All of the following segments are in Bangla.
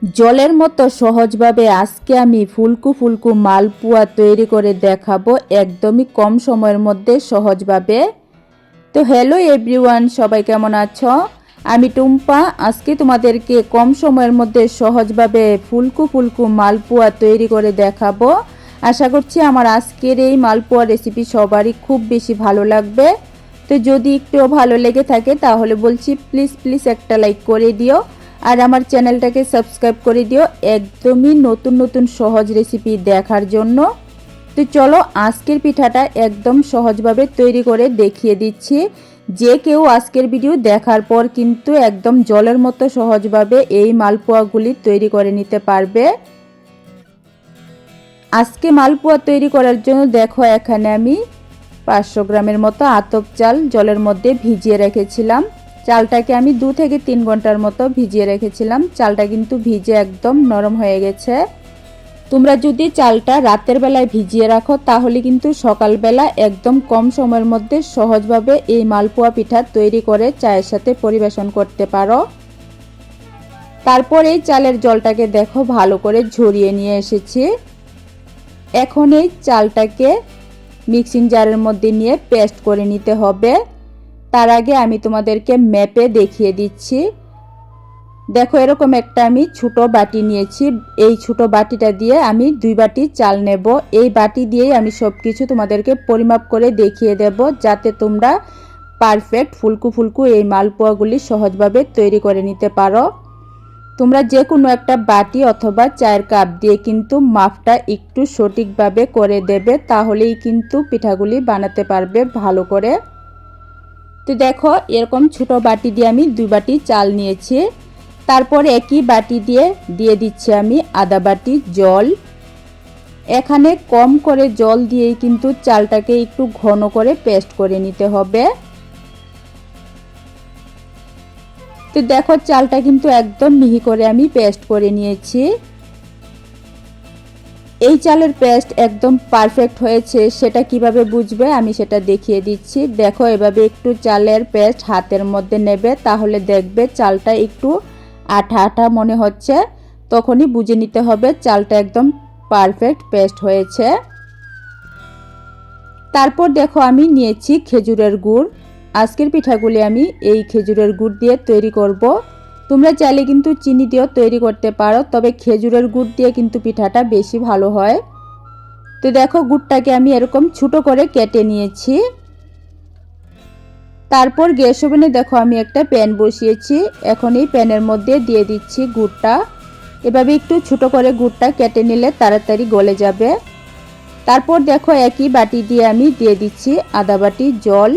জলের মতো সহজভাবে আজকে আমি ফুলকু ফুলকু মালপোয়া তৈরি করে দেখাবো একদমই কম সময়ের মধ্যে সহজভাবে। তো হ্যালো এভরিওয়ান, সবাই কেমন আছো? আমি টুম্পা। আজকে তোমাদেরকে কম সময়ের মধ্যে সহজভাবে ফুলকু ফুলকু মালপোয়া তৈরি করে দেখাবো। আশা করছি আমার আজকের এই মালপোয়া রেসিপি সবারই খুব বেশি ভালো লাগবে। তো যদি একটুও ভালো লেগে থাকে তাহলে বলছি প্লিজ প্লিজ একটা লাইক করে দিও আর আমার চ্যানেলটাকে সাবস্ক্রাইব করে দিও একদমই নতুন নতুন সহজ রেসিপি দেখার জন্য। তো চলো আজকের পিঠাটা একদম সহজভাবে তৈরি করে দেখিয়ে দিচ্ছি। যে কেউ আজকের ভিডিও দেখার পর কিন্তু একদম জলের মতো সহজভাবে এই মালপোয়াগুলি তৈরি করে নিতে পারবে। আজকে মালপোয়া তৈরি করার জন্য দেখো এখানে আমি 500 গ্রামের মতো আতপ চাল জলের মধ্যে ভিজিয়ে রেখেছিলাম। চালটাকে আমি 2 থেকে 3 ঘন্টার মতো ভিজিয়ে রেখেছিলাম। চালটা কিন্তু ভিজে একদম নরম হয়ে গেছে। তোমরা যদি চালটা রাতের বেলায় ভিজিয়ে রাখো তাহলে কিন্তু সকালবেলা একদম কম সময়ের মধ্যে সহজভাবে এই মালপোয়া পিঠা তৈরি করে চায়ের সাথে পরিবেশন করতে পারো। তারপর এই চালের জলটাকে দেখো ভালো করে ঝরিয়ে নিয়ে এসেছি। এখন এই চালটাকে মিক্সিং জারের মধ্যে নিয়ে পেস্ট করে নিতে হবে। তার আগে আমি তোমাদেরকে ম্যাপে দেখিয়ে দিচ্ছি। দেখো এরকম একটা আমি ছোট বাটি নিয়েছি। এই ছোট বাটিটা দিয়ে আমি 2 বাটি চাল নেব। এই বাটি দিয়েই আমি সব কিছু তোমাদেরকে পরিমাপ করে দেখিয়ে দেব যাতে তোমরা পারফেক্ট ফুলকু ফুলকু এই মালপোয়াগুলি সহজভাবে তৈরি করে নিতে পারো। তোমরা যে কোনো একটা বাটি অথবা চায়ের কাপ দিয়ে কিন্তু মাপটা একটু সঠিকভাবে করে দেবে, তাহলেই কিন্তু পিঠাগুলি বানাতে পারবে ভালো করে। তো দেখো এরকম ছোট বাটি দিয়ে আমি 2 বাটি চাল নিয়েছি। তারপর একই বাটি দিয়ে দিচ্ছি আমি আধা বাটি জল। এখানে কম করে জল দিয়েই কিন্তু চালটাকে একটু ঘন করে পেস্ট করে নিতে হবে। তো দেখো চালটা কিন্তু একদম মিহি করে আমি পেস্ট করে নিয়েছি। এই চালের পেস্ট একদম পারফেক্ট হয়েছে সেটা কিভাবে বুঝবে আমি সেটা দেখিয়ে দিচ্ছি। দেখো এভাবে একটু চালের পেস্ট হাতের মধ্যে নেবে, তাহলে দেখবে চালটা একটু আঠা আঠা মনে হচ্ছে, তখনই বুঝে নিতে হবে চালটা একদম পারফেক্ট পেস্ট হয়েছে। তারপর দেখো আমি নিয়েছি খেজুরের গুড়। আজকের পিঠাগুলি আমি এই খেজুরের গুড় দিয়ে তৈরি করব। তোমরা চাইলে কিন্তু চিনি দিয়েও তৈরি করতে পারো, তবে খেজুরের গুড় দিয়ে কিন্তু পিঠাটা বেশি ভালো হয়। তো দেখো গুড়টাকে আমি এরকম ছোট করে কেটে নিয়েছি। তারপর গ্যাস ওভেনে দেখো আমি একটা প্যান বসিয়েছি। এখন এই প্যানের মধ্যে দিয়ে দিচ্ছি গুড়টা। এভাবে একটু ছোট করে গুড়টা কেটে নিলে তাড়াতাড়ি গলে যাবে। তারপর দেখো একই বাটি দিয়ে আমি দিয়ে দিচ্ছি আধা বাটি জল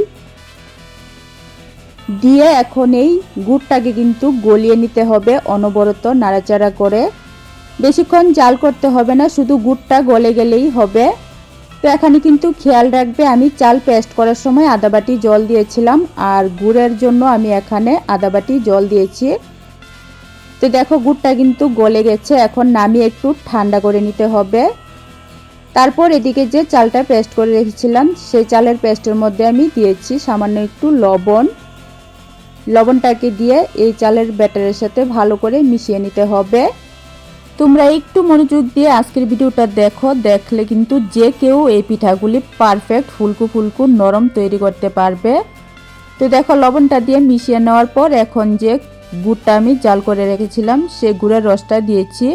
দিয়ে এখন এই গুড়টাকে কিন্তু গলিয়ে নিতে হবে অনবরত নাড়াচাড়া করে। বেশিক্ষণ জাল করতে হবে না, শুধু গুড়টা গলে গেলেই হবে। তো এখানে কিন্তু খেয়াল রাখবে আমি চাল পেস্ট করার সময় আধা বাটি জল দিয়েছিলাম আর গুড়ের জন্য আমি এখানে আধা বাটি জল দিয়েছি। তো দেখো গুড়টা কিন্তু গলে গেছে, এখন নামিয়ে একটু ঠান্ডা করে নিতে হবে। তারপর এদিকে যে চালটা পেস্ট করে রেখেছিলাম সেই চালের পেস্টের মধ্যে আমি দিয়েছি সামান্য একটু লবণ। লবণটাকে দিয়ে এই চালের ব্যাটারের সাথে ভালো করে মিশিয়ে নিতে হবে। তোমরা একটু মনোযোগ দিয়ে আজকের ভিডিওটা দেখো, দেখলে কিন্তু যে কেউ এই পিঠাগুলি পারফেক্ট ফুলকু ফুলকু নরম তৈরি করতে পারবে। তো দেখো লবণটা দিয়ে মিশিয়ে নেওয়ার পর এখন যে গুড়টা আমি জাল করে রেখেছিলাম সেই গুড়ের রসটা দিয়েছি।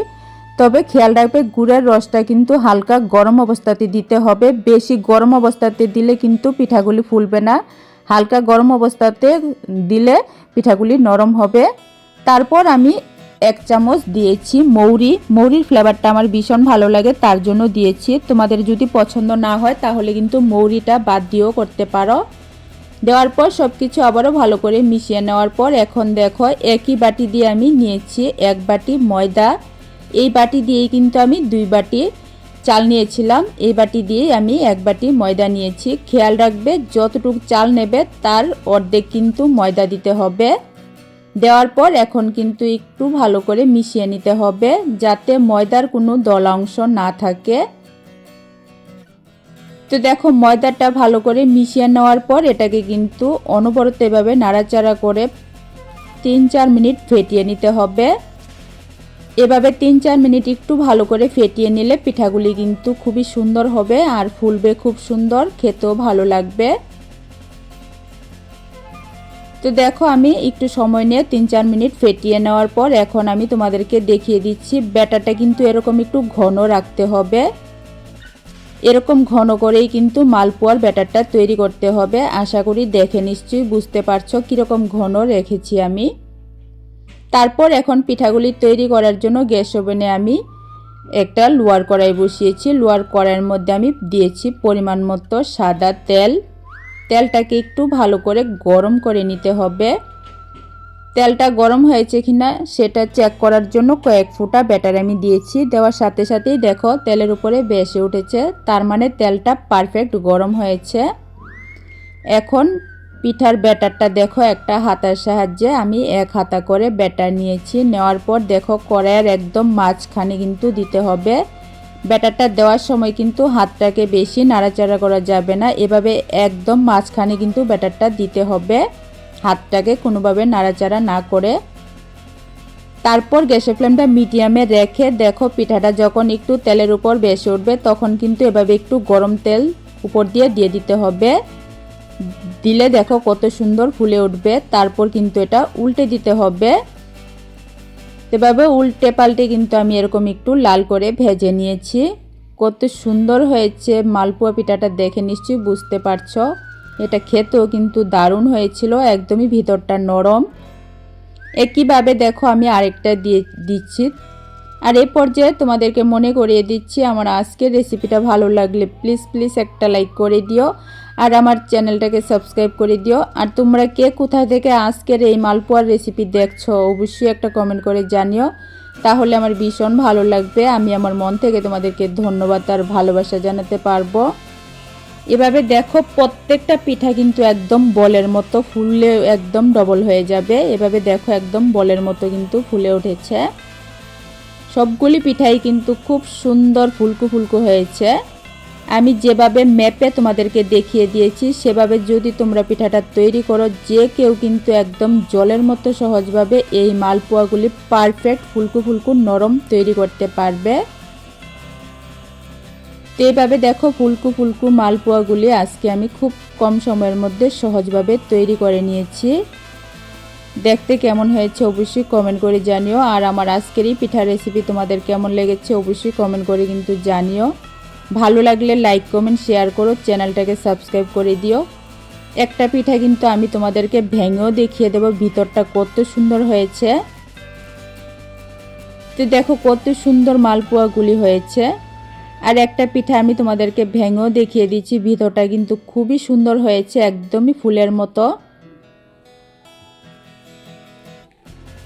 তবে খেয়াল রাখবে গুড়ের রসটা কিন্তু হালকা গরম অবস্থাতে দিতে হবে। বেশি গরম অবস্থাতে দিলে কিন্তু পিঠাগুলি ফুলবে না, হালকা গরম অবস্থাতে দিলে পিঠাগুলি নরম হবে। তারপর আমি 1 চামচ দিয়েছি মৌরির ফ্লেভারটা আমার ভীষণ ভালো লাগে তার জন্য দিয়েছি। তোমাদের যদি পছন্দ না হয় তাহলে কিন্তু মৌরিটা বাদ দিয়েও করতে পারো। দেওয়ার পর সব কিছু আবারও ভালো করে মিশিয়ে নেওয়ার পর এখন দেখো একই বাটি দিয়ে আমি নিয়েছি 1 বাটি ময়দা। এই বাটি দিয়েই কিন্তু আমি 2 বাটি চাল নিয়েছিলাম, এই বাটি দিয়েই আমি 1 বাটি ময়দা নিয়েছি। খেয়াল রাখবে যতটুকু চাল নেবে তার অর্ধেক কিন্তু ময়দা দিতে হবে। দেওয়ার পর এখন কিন্তু একটু ভালো করে মিশিয়ে নিতে হবে যাতে ময়দার কোনো দলা অংশ না থাকে। তো দেখো ময়দাটা ভালো করে মিশিয়ে নেওয়ার পর এটাকে কিন্তু অনবরত এভাবে নাড়াচাড়া করে 3-4 মিনিট ফেটিয়ে নিতে হবে। এভাবে 3-4 মিনিট একটু ভালো করে ফেটিয়ে নিলে পিঠাগুলি কিন্তু খুবই সুন্দর হবে আর ফুলবে খুব সুন্দর, খেতেও ভালো লাগবে। তো দেখো আমি একটু সময় নিয়ে 3-4 মিনিট ফেটিয়ে নেওয়ার পর এখন আমি তোমাদেরকে দেখিয়ে দিচ্ছি। ব্যাটারটা কিন্তু এরকম একটু ঘন রাখতে হবে, এরকম ঘন করেই কিন্তু মালপোয়ার ব্যাটারটা তৈরি করতে হবে। আশা করি দেখে নিশ্চয়ই বুঝতে পারছো কীরকম ঘন রেখেছি আমি। তারপর এখন পিঠাগুলি তৈরি করার জন্য গ্যাস ওভেনে আমি একটা লোহার কড়াই বসিয়েছি। লোহার কড়াইয়ের মধ্যে আমি দিয়েছি পরিমাণ মতো সাদা তেল। তেলটাকে একটু ভালো করে গরম করে নিতে হবে। তেলটা গরম হয়েছে কিনা সেটা চেক করার জন্য কয়েক ফোঁটা ব্যাটার আমি দিয়েছি। দেওয়ার সাথে সাথেই দেখো তেলের উপরে ভেসে উঠেছে, তার মানে তেলটা পারফেক্ট গরম হয়েছে। এখন পিঠার ব্যাটারটা দেখো একটা হাতার সাহায্যে আমি এক হাতা করে ব্যাটার নিয়েছি। নেওয়ার পর দেখো কড়াইয়ের একদম মাঝখানে কিন্তু দিতে হবে। ব্যাটারটা দেওয়ার সময় কিন্তু হাতটাকে বেশি নাড়াচাড়া করা যাবে না, এভাবে একদম মাঝখানে কিন্তু ব্যাটারটা দিতে হবে, হাতটাকে কোনোভাবে নাড়াচাড়া না করে। তারপর গ্যাসের ফ্লেমটা মিডিয়ামে রেখে দেখো পিঠাটা যখন একটু তেলের উপর ভেসে উঠবে তখন কিন্তু এভাবে একটু গরম তেল উপর দিয়ে দিতে হবে। দিলে দেখো কত সুন্দর ফুলে উঠবে। তারপর কিন্তু এটা উল্টে দিতে হবে। এভাবে উল্টে পাল্টে কিন্তু আমি এরকম একটু লাল করে ভেজে নিয়েছি। কত সুন্দর হয়েছে মালপোয়া পিঠাটা, দেখে নিশ্চয়ই বুঝতে পারছো। এটা খেতেও কিন্তু দারুণ হয়েছিল, একদমই ভিতরটা নরম। একইভাবে দেখো আমি আরেকটা দিচ্ছি। আর এই পর্যায়ে তোমাদেরকে মনে করিয়ে দিচ্ছি, আমার আজকের রেসিপিটা ভালো লাগলে প্লিজ একটা লাইক করে দিও আর আমার চ্যানেলটাকে সাবস্ক্রাইব করে দিও। আর তোমরা কে কোথায় থেকে আজকের এই মালপোয়ার রেসিপি দেখছো অবশ্যই একটা কমেন্ট করে জানিও, তাহলে আমার ভীষণ ভালো লাগবে। আমি আমার মন থেকে তোমাদেরকে ধন্যবাদ আর ভালোবাসা জানাতে পারবো। এভাবে দেখো প্রত্যেকটা পিঠা কিন্তু একদম বলের মতো ফুললে একদম ডবল হয়ে যাবে। এভাবে দেখো একদম বলের মতো কিন্তু ফুলে উঠেছে। সবগুলি পিঠাই কিন্তু খুব সুন্দর ফুলকো ফুলকো হয়েছে। আমি যেভাবে ম্যাপে তোমাদেরকে দেখিয়ে দিয়েছি সেভাবে যদি তোমরা পিঠাটা তৈরি করো, যে কেউ কিন্তু একদম জলের মতো সহজভাবে এই মালপোয়াগুলি পারফেক্ট ফুলকো ফুলকো নরম তৈরি করতে পারবে। তো এইভাবে দেখো ফুলকো ফুলকো মালপোয়াগুলি আজকে আমি খুব কম সময়ের মধ্যে সহজভাবে তৈরি করে নিয়েছি। দেখতে কেমন হয়েছে অবশ্যই কমেন্ট করে জানিও। আর আমার আজকের এই পিঠার রেসিপি তোমাদের কেমন লেগেছে অবশ্যই কমেন্ট করে কিন্তু জানিও। ভালো লাগলে লাইক কমেন্ট শেয়ার করো, চ্যানেলটাকে সাবস্ক্রাইব করে দিও। একটা পিঠা কিন্তু আমি তোমাদেরকে ভেঙেও দেখিয়ে দেবো ভিতরটা কত সুন্দর হয়েছে। তো দেখো কত সুন্দর মালপোয়াগুলি হয়েছে। আর একটা পিঠা আমি তোমাদেরকে ভেঙেও দেখিয়ে দিচ্ছি, ভিতরটা কিন্তু খুবই সুন্দর হয়েছে, একদমই ফুলের মতো।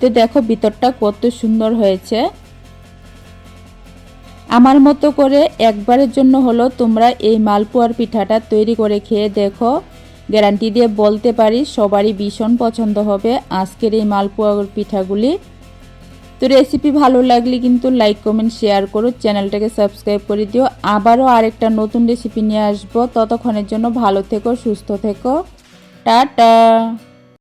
তো দেখো ভিতরটা কত সুন্দর হয়েছে। আমার মতো করে একবারের জন্য হলো তোমরা এই মালপোয়ার পিঠাটা তৈরি করে খেয়ে দেখো, গ্যারান্টি দিয়ে বলতে পারি সবারই ভীষণ পছন্দ হবে আজকের এই মালপোয়ার পিঠাগুলি। তো রেসিপি ভালো লাগলে কিন্তু লাইক কমেন্ট শেয়ার করো, চ্যানেলটাকে সাবস্ক্রাইব করে দিও। আবারও আরেকটা নতুন রেসিপি নিয়ে আসবো, ততক্ষণের জন্য ভালো থেকো, সুস্থ থেকো, টাটা।